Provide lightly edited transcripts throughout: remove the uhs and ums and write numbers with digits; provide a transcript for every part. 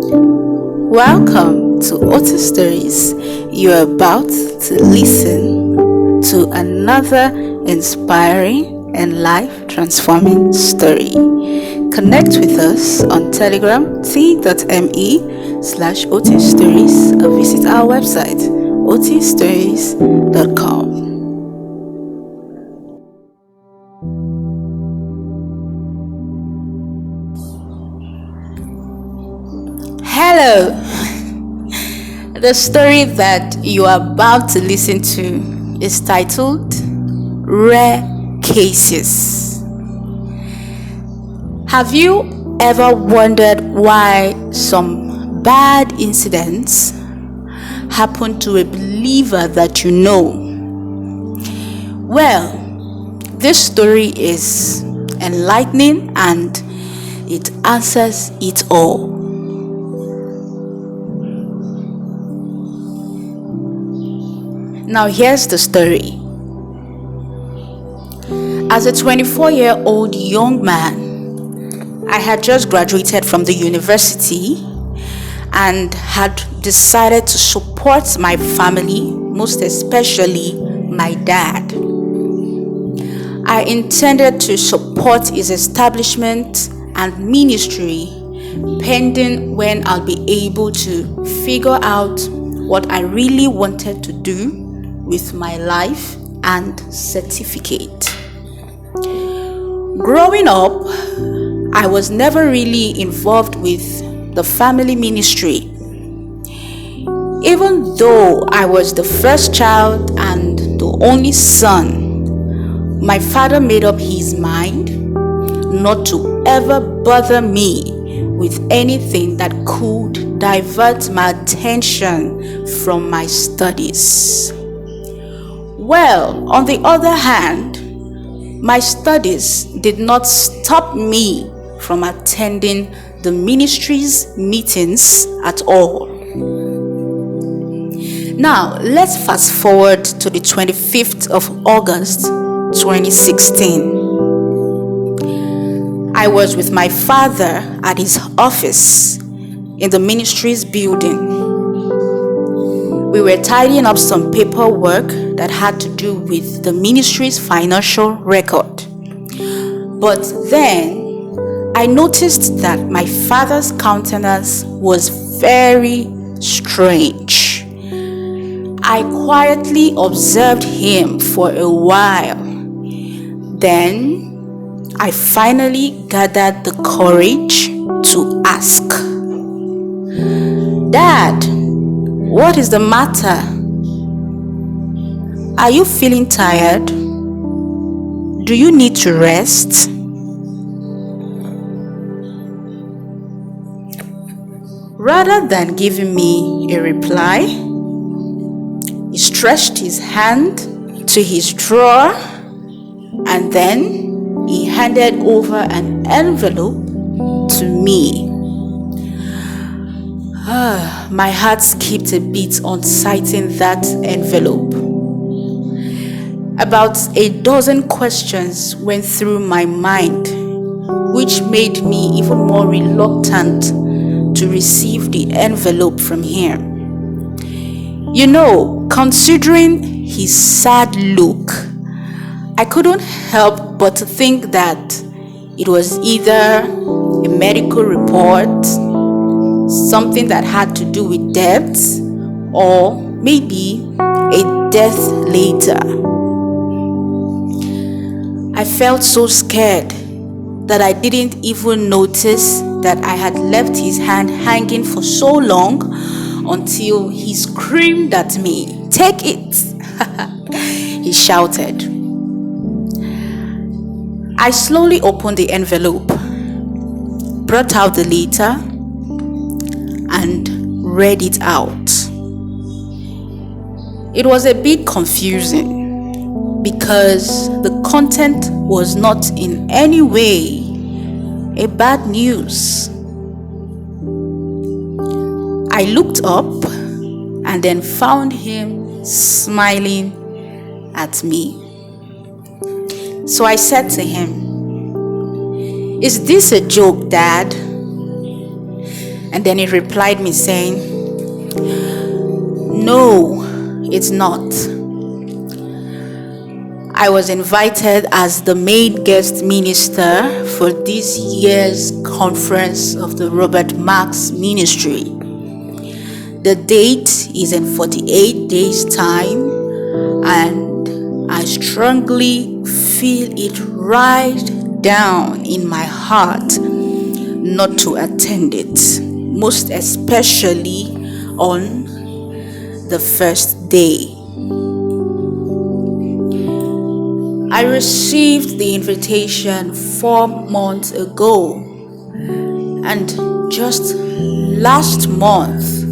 Welcome to Oti Stories. You're about to listen to another inspiring and life-transforming story. Connect with us on Telegram 𝑡.me/Oti Stories or visit our website 𝗬𝗏stories.com. Hello. The story that you are about to listen to is titled Rare Cases. Have you ever wondered why some bad incidents happen to a believer that you know? Well, this story is enlightening and it answers it all. Now here's the story. As a 24-year-old young man, I had just graduated from the university and had decided to support my family, most especially my dad. I intended to support his establishment and ministry pending when I'll be able to figure out what I really wanted to do with my life and certificate. Growing up, I was never really involved with the family ministry. Even though I was the first child and the only son, my father made up his mind not to ever bother me with anything that could divert my attention from my studies. Well, on the other hand, my studies did not stop me from attending the ministry's meetings at all. Now, let's fast forward to the 25th of August, 2016. I was with my father at his office in the ministry's building. We were tidying up some paperwork that had to do with the ministry's financial record. But then I noticed that my father's countenance was very strange. I quietly observed him for a while. Then I finally gathered the courage to ask, "Dad, what is the matter? Are you feeling tired? Do you need to rest?" Rather than giving me a reply, he stretched his hand to his drawer and then he handed over an envelope to me. My heart skipped a beat on sighting that envelope. About a dozen questions went through my mind, which made me even more reluctant to receive the envelope from him. You know, considering his sad look, I couldn't help but to think that it was either a medical report, something that had to do with debts, or maybe a death later. I felt so scared that I didn't even notice that I had left his hand hanging for so long until he screamed at me, "Take it!" he shouted. I slowly opened the envelope, brought out the letter, and read it out. It was a bit confusing because the content was not in any way a bad news. I looked up and then found him smiling at me. So I said to him, "Is this a joke, Dad?" And then he replied me saying, "No, it's not. I was invited as the main guest minister for this year's conference of the 𝗏𝗏𝗪𝗏 ministry. The date is in 48 days time, and I strongly feel it right down in my heart not to attend it, most especially on the first day." I received the invitation 4 months ago, and just last month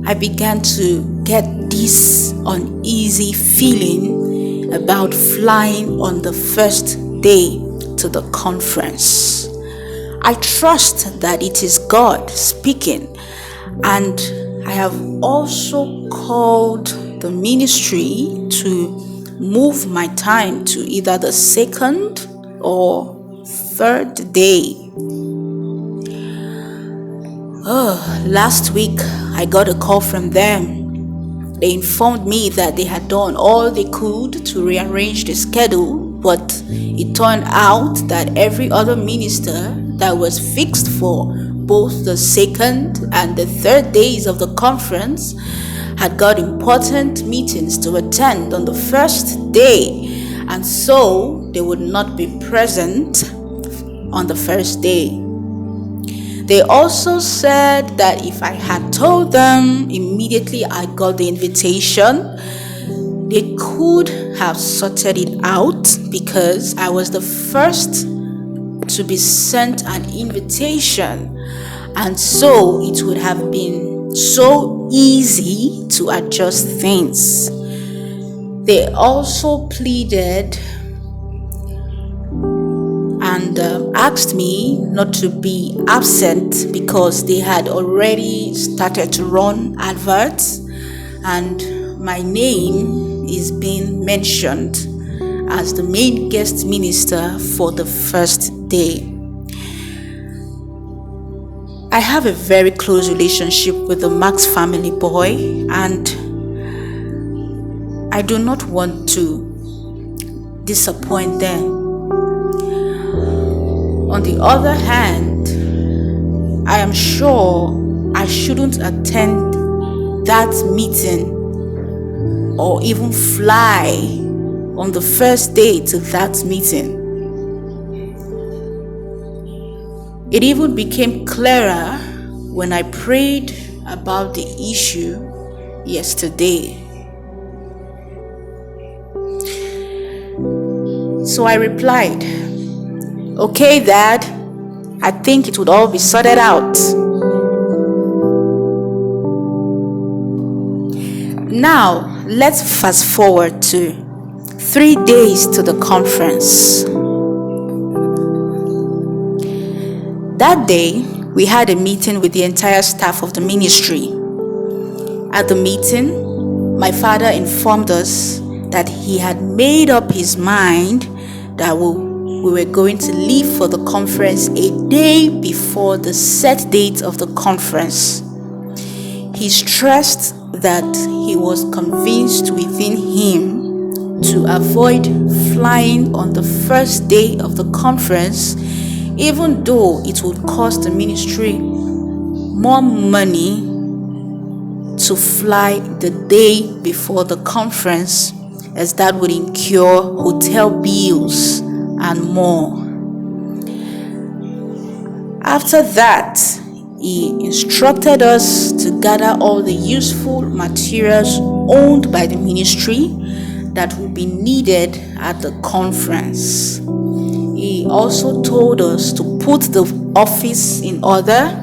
I began to get this uneasy feeling about flying on the first day to the conference. I trust that it is God speaking, and I have also called the ministry to move my time to either the second or third day. Last week I got a call from them. They informed me that they had done all they could to rearrange the schedule, but it turned out that every other minister that was fixed for both the second and the third days of the conference had got important meetings to attend on the first day, and so they would not be present on the first day. They also said that if I had told them immediately I got the invitation, they could have sorted it out because I was the first to be sent an invitation, and so it would have been so easy to adjust things. They also pleaded and asked me not to be absent because they had already started to run adverts and my name is being mentioned as the main guest minister for the first day. I have a very close relationship with the Max family boy, and I do not want to disappoint them. On the other hand, I am sure I shouldn't attend that meeting or even fly on the first day to that meeting. It even became clearer when I prayed about the issue yesterday. So I replied, "Okay, Dad, I think it would all be sorted out." Now, let's fast forward to 3 days to the conference. That day, we had a meeting with the entire staff of the ministry. At the meeting, my father informed us that he had made up his mind that we were going to leave for the conference a day before the set date of the conference. He stressed that he was convinced within him to avoid flying on the first day of the conference, even though it would cost the ministry more money to fly the day before the conference, as that would incur hotel bills and more. After that, he instructed us to gather all the useful materials owned by the ministry that would be needed at the conference. He also told us to put the office in order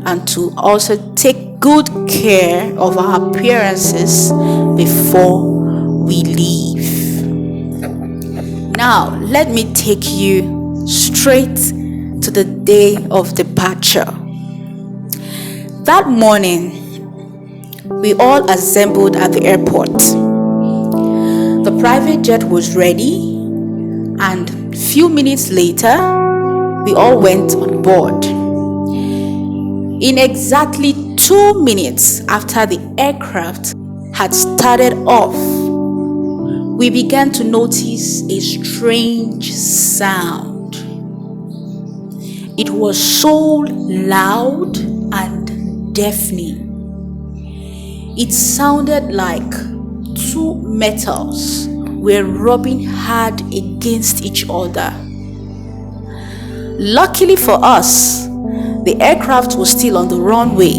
and to also take good care of our appearances before we leave. Now, let me take you straight to the day of departure. That morning, we all assembled at the airport. The private jet was ready, and a few minutes later, we all went on board. In exactly 2 minutes after the aircraft had started off, we began to notice a strange sound. It was so loud and deafening. It sounded like two metals were rubbing hard against each other. Luckily for us, the aircraft was still on the runway.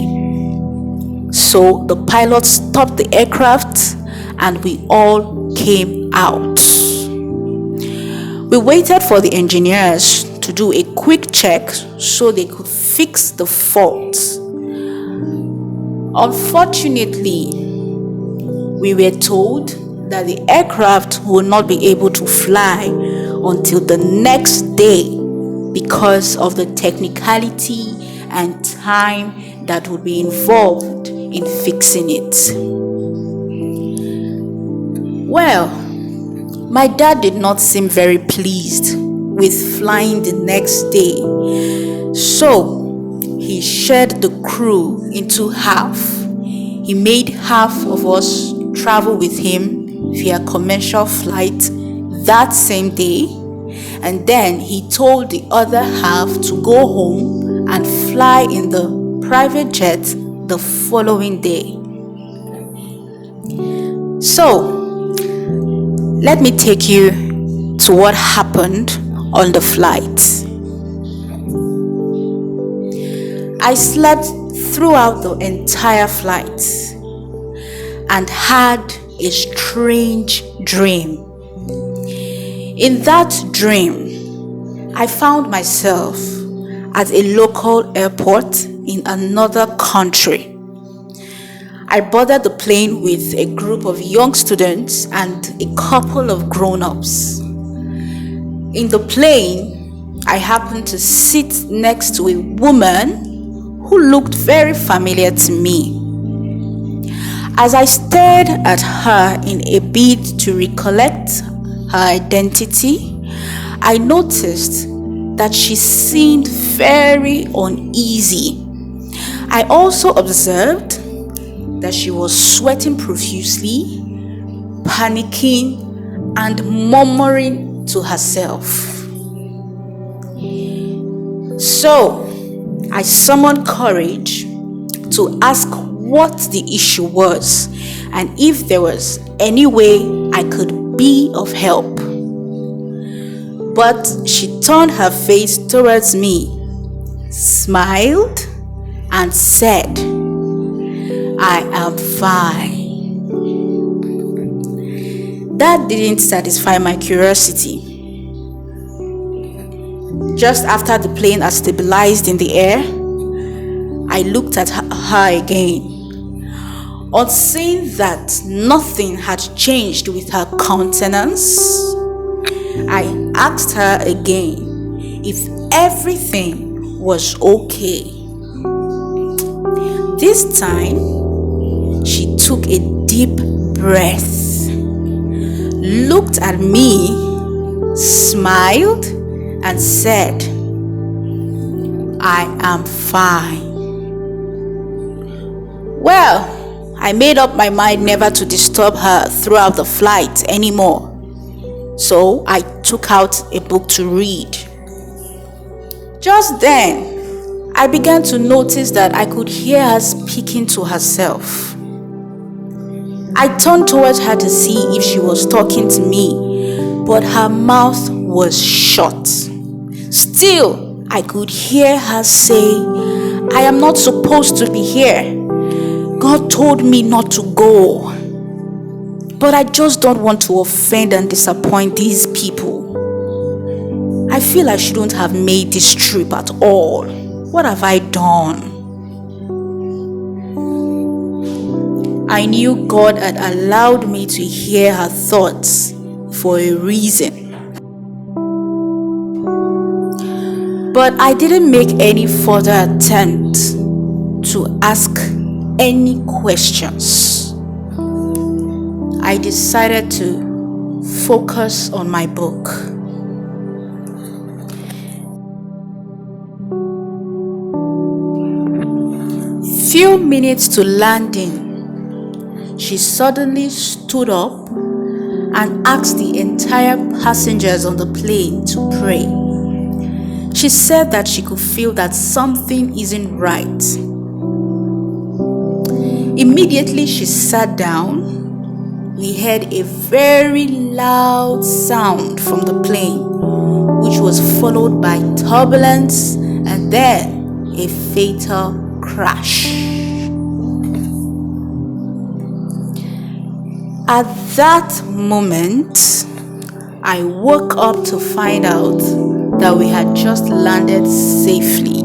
So the pilot stopped the aircraft and we all came out. We waited for the engineers to do a quick check so they could fix the fault. Unfortunately, we were told that the aircraft would not be able to fly until the next day because of the technicality and time that would be involved in fixing it. Well, my dad did not seem very pleased with flying the next day, so he shared the crew into half. He made half of us travel with him via commercial flight that same day, and then he told the other half to go home and fly in the private jet the following day. So, let me take you to what happened on the flight. I slept throughout the entire flight and had a strange dream. In that dream, I found myself at a local airport in another country. I boarded the plane with a group of young students and a couple of grown-ups. In the plane, I happened to sit next to a woman who looked very familiar to me. As I stared at her in a bid to recollect her identity, I noticed that she seemed very uneasy. I also observed that she was sweating profusely, panicking, and murmuring to herself. So, I summoned courage to ask what the issue was and if there was any way I could be of help. But she turned her face towards me, smiled, and said, "I am fine." That didn't satisfy my curiosity. Just after the plane had stabilized in the air, I looked at her again. On seeing that nothing had changed with her countenance, I asked her again if everything was okay. This time, she took a deep breath, looked at me, smiled, and said, "I am fine." Well, I made up my mind never to disturb her throughout the flight anymore. So I took out a book to read. Just then, I began to notice that I could hear her speaking to herself. I turned towards her to see if she was talking to me, but her mouth was shut. Still, I could hear her say, "I am not supposed to be here. God told me not to go. But I just don't want to offend and disappoint these people. I feel I shouldn't have made this trip at all. What have I done?" I knew God had allowed me to hear her thoughts for a reason. But I didn't make any further attempt to ask any questions. I decided to focus on my book. Few minutes to landing, she suddenly stood up and asked the entire passengers on the plane to pray. She said that she could feel that something isn't right. Immediately she sat down. We heard a very loud sound from the plane, which was followed by turbulence and then a fatal crash. At that moment, I woke up to find out that we had just landed safely.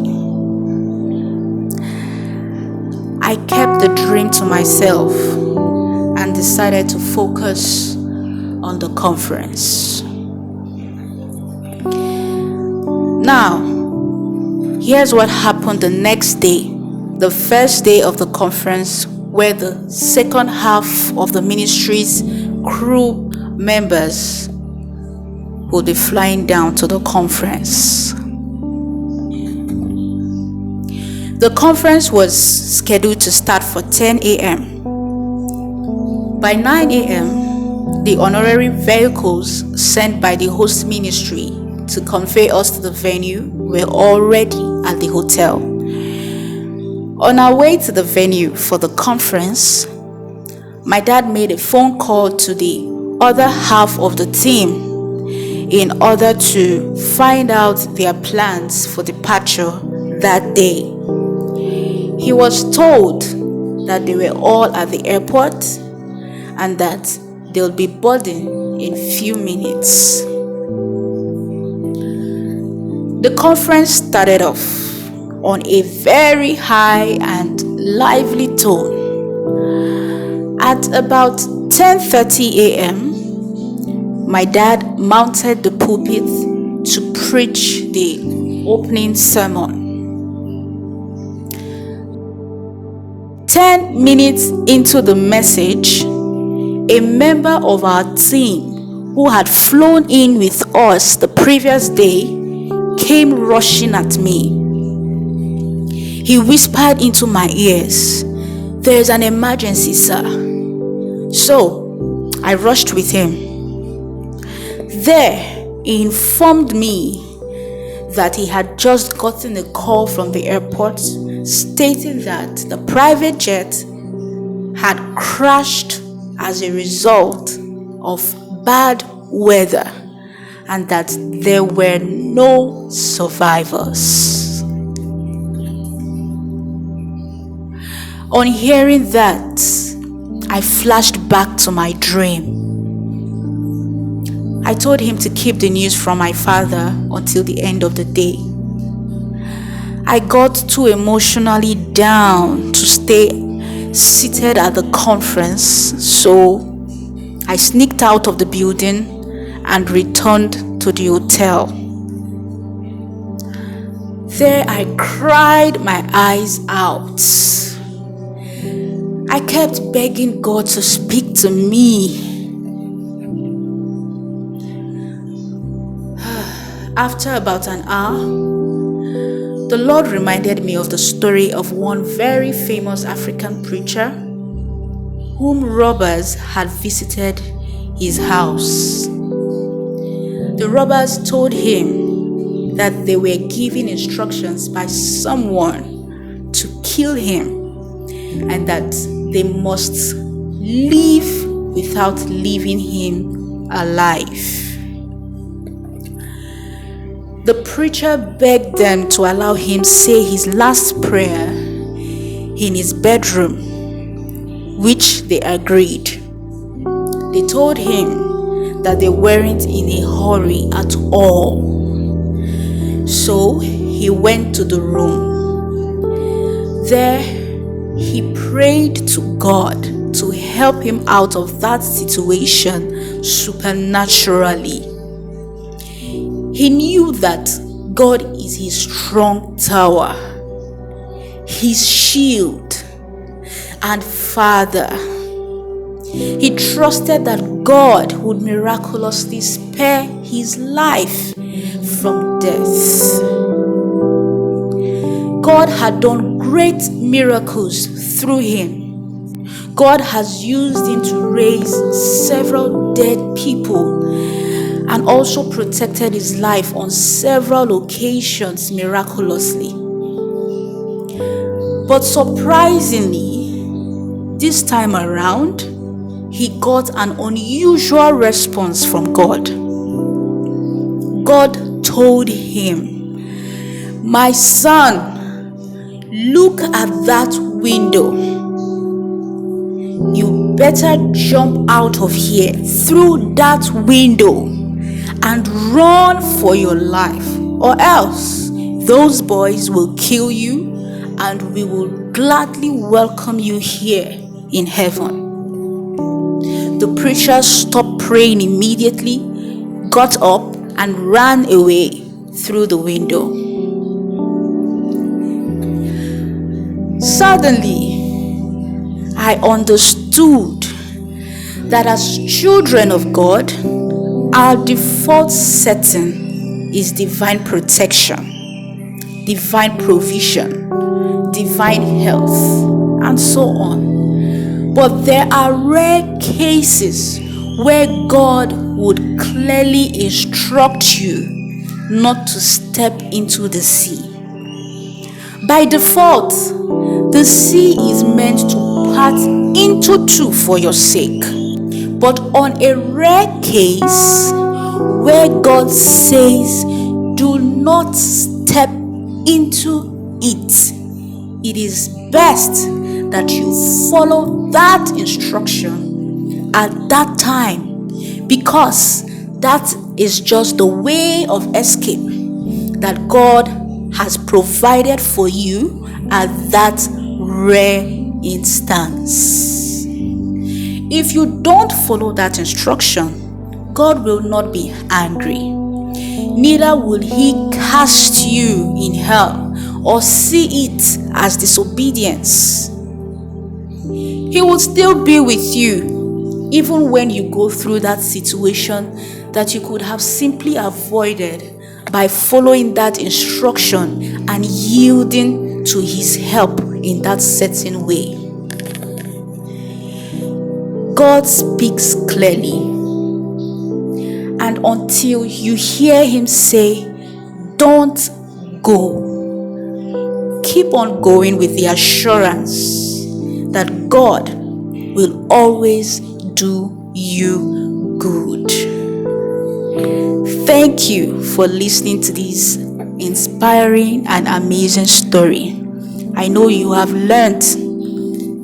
I kept the dream to myself and decided to focus on the conference. Now, here's what happened the next day, the first day of the conference, where the second half of the ministry's crew members will be flying down to the conference. The conference was scheduled to start for 10 a.m. By 9 a.m., the honorary vehicles sent by the host ministry to convey us to the venue were already at the hotel. On our way to the venue for the conference, my dad made a phone call to the other half of the team in order to find out their plans for departure that day. He was told that they were all at the airport and that they'll be boarding in few minutes. The conference started off on a very high and lively tone. At about 10:30 a.m., my dad mounted the pulpit to preach the opening sermon. 10 minutes into the message, a member of our team who had flown in with us the previous day came rushing at me. He whispered into my ears, "There's an emergency, sir." So I rushed with him. There, he informed me that he had just gotten a call from the airport stating that the private jet had crashed as a result of bad weather and that there were no survivors. On hearing that, I flashed back to my dream. I told him to keep the news from my father until the end of the day. I got too emotionally down to stay seated at the conference, so I sneaked out of the building and returned to the hotel. There I cried my eyes out. I kept begging God to speak to me. After about an hour, the Lord reminded me of the story of one very famous African preacher whom robbers had visited his house. The robbers told him that they were given instructions by someone to kill him and that they must leave without leaving him alive. The preacher begged them to allow him say his last prayer in his bedroom, which they agreed. They told him that they weren't in a hurry at all. So he went to the room. There he prayed to God to help him out of that situation supernaturally. He knew that God is his strong tower, his shield and Father. He trusted that God would miraculously spare his life from death. God had done great miracles through him. God has used him to raise several dead people and also protected his life on several occasions miraculously. But surprisingly, this time around, he got an unusual response from God. God told him, "My son, look at that window. You better jump out of here through that window and run for your life, or else those boys will kill you and we will gladly welcome you here in heaven." The preacher stopped praying immediately, got up and ran away through the window. Suddenly, I understood that as children of God, our default setting is divine protection, divine provision, divine health, and so on. But there are rare cases where God would clearly instruct you not to step into the sea. By default, the sea is meant to part into two for your sake. But on a rare case where God says, do not step into it, it is best that you follow that instruction at that time, because that is just the way of escape that God has provided for you at that rare instance. If you don't follow that instruction, God will not be angry. Neither will he cast you in hell or see it as disobedience. He will still be with you even when you go through that situation that you could have simply avoided by following that instruction and yielding to his help in that certain way. God speaks clearly, and until you hear him say, "Don't go," keep on going with the assurance that God will always do you good. Thank you for listening to this inspiring and amazing story. I know you have learned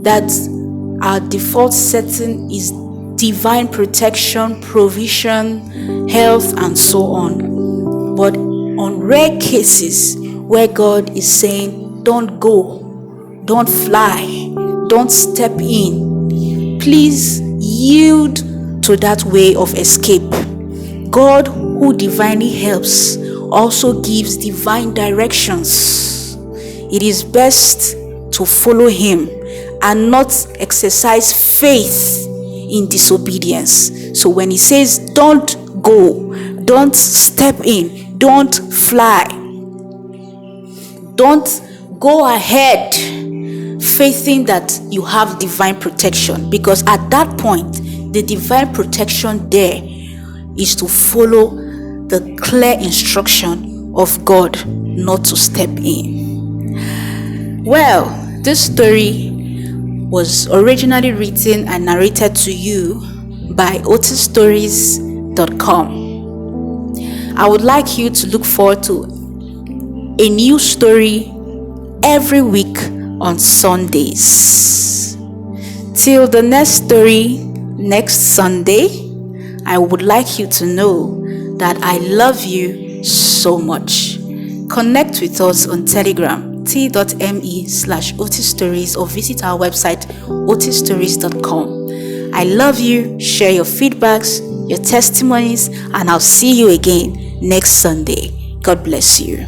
that our default setting is divine protection, provision, health, and so on. But on rare cases where God is saying, don't go, don't fly, don't step in, please yield to that way of escape. God, who divinely helps, also gives divine directions. It is best to follow him and not exercise faith in disobedience. So when he says, don't go, don't step in, don't fly, don't go ahead faithing that you have divine protection, because at that point, the divine protection there is to follow the clear instruction of God not to step in. Well, this story was originally written and narrated to you by 𝗬𝗏𝗏𝑠tories.com. I would like you to look forward to a new story every week on Sundays. Till the next story next Sunday, I would like you to know that I love you so much. Connect with us on Telegram, t.me/Oti Stories, or visit our website, 𝗬𝗏𝗏𝗏𝗏𝗏𝗏. I love you. Share your feedbacks, your testimonies, and I'll see you again next Sunday. God bless you.